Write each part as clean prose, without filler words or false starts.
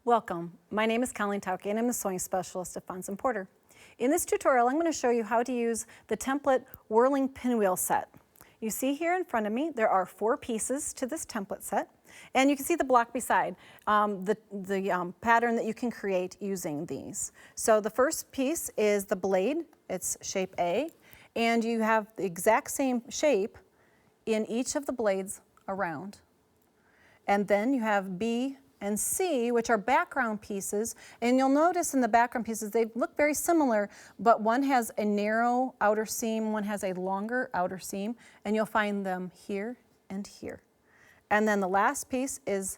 Welcome. My name is Colleen Tauke and I'm the sewing specialist at Fons and Porter. In this tutorial, I'm going to show you how to use the template Whirling Pinwheel set. You see here in front of me, there are 4 pieces to this template set, and you can see the block beside the pattern that you can create using these. So the first piece is the blade. It's shape A, and you have the exact same shape in each of the blades around. And then you have B and C, which are background pieces, and you'll notice in the background pieces they look very similar, but one has a narrow outer seam, one has a longer outer seam, and you'll find them here and here. And then the last piece is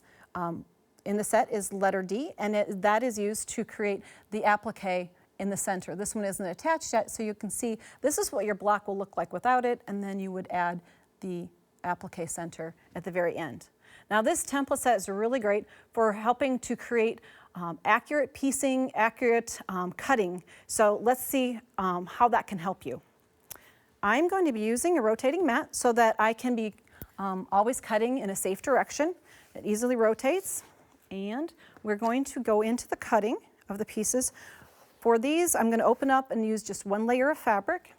in the set is letter D, and that is used to create the applique in the center. This one isn't attached yet, so you can see this is what your block will look like without it, and then you would add the applique center at the very end. Now this template set is really great for helping to create accurate piecing, accurate cutting. So let's see how that can help you. I'm going to be using a rotating mat so that I can be always cutting in a safe direction. It easily rotates, and we're going to go into the cutting of the pieces. For these, I'm going to open up and use just one layer of fabric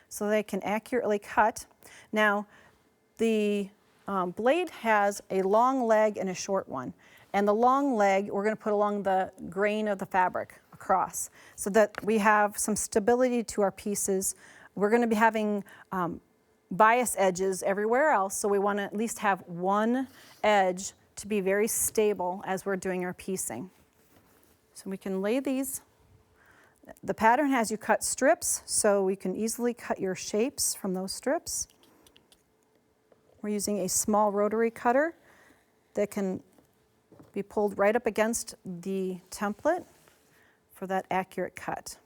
so that I can accurately cut. Now, the blade has a long leg and a short one. And the long leg, we're going to put along the grain of the fabric across so that we have some stability to our pieces. We're going to be having bias edges everywhere else, so we want to at least have one edge to be very stable as we're doing our piecing. So we can lay these. The pattern has you cut strips, so we can easily cut your shapes from those strips. We're using a small rotary cutter that can be pulled right up against the template for that accurate cut.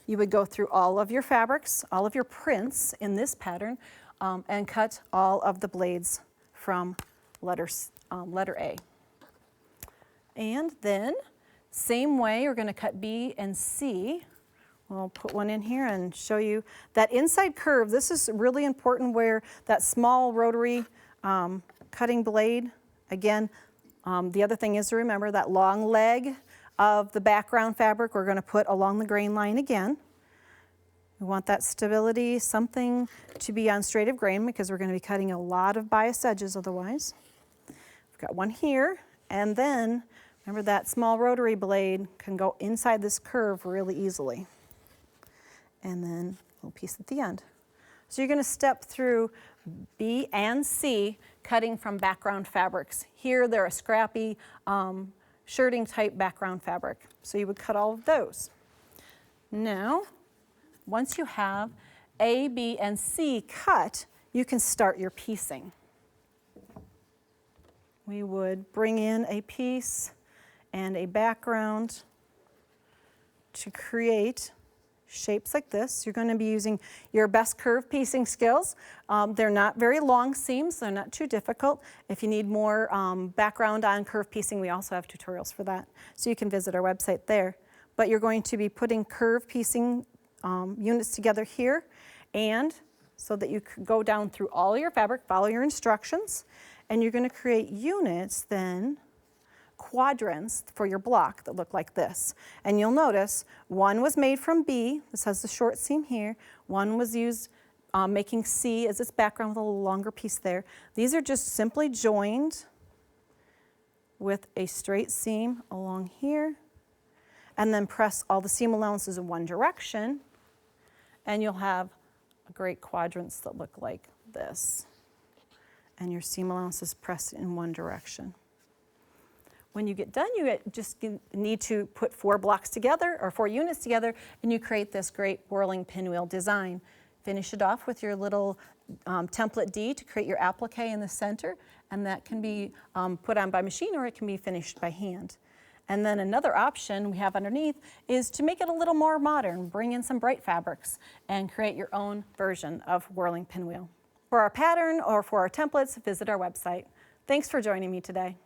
You would go through all of your fabrics, all of your prints in this pattern, and cut all of the blades from letter A. And then, same way, we're going to cut B and C. We'll put one in here and show you that inside curve. This is really important where that small rotary cutting blade, again, the other thing is to remember that long leg of the background fabric we're going to put along the grain line again. We want that stability, something to be on straight of grain because we're going to be cutting a lot of biased edges otherwise. We've got one here, and then remember that small rotary blade can go inside this curve really easily. And then a little piece at the end. So you're going to step through B and C, cutting from background fabrics. Here they're a scrappy shirting type background fabric. So you would cut all of those. Now, once you have A, B, and C cut, you can start your piecing. We would bring in a piece and a background to create shapes like this. You're going to be using your best curve piecing skills. They're not very long seams, they're not too difficult. If you need more background on curve piecing, we also have tutorials for that. So you can visit our website there. But you're going to be putting curve piecing units together here, and so that you can go down through all your fabric, follow your instructions, and you're going to create units then, quadrants for your block that look like this. And you'll notice one was made from B, this has the short seam here, one was used making C as its background with a little longer piece there. These are just simply joined with a straight seam along here, and then press all the seam allowances in one direction, and you'll have great quadrants that look like this. And your seam allowances pressed in one direction. When you get done, you just need to put 4 blocks together or 4 units together, and you create this great whirling pinwheel design. Finish it off with your little template D to create your applique in the center, and that can be put on by machine or it can be finished by hand. And then another option we have underneath is to make it a little more modern, bring in some bright fabrics, and create your own version of whirling pinwheel. For our pattern or for our templates, visit our website. Thanks for joining me today.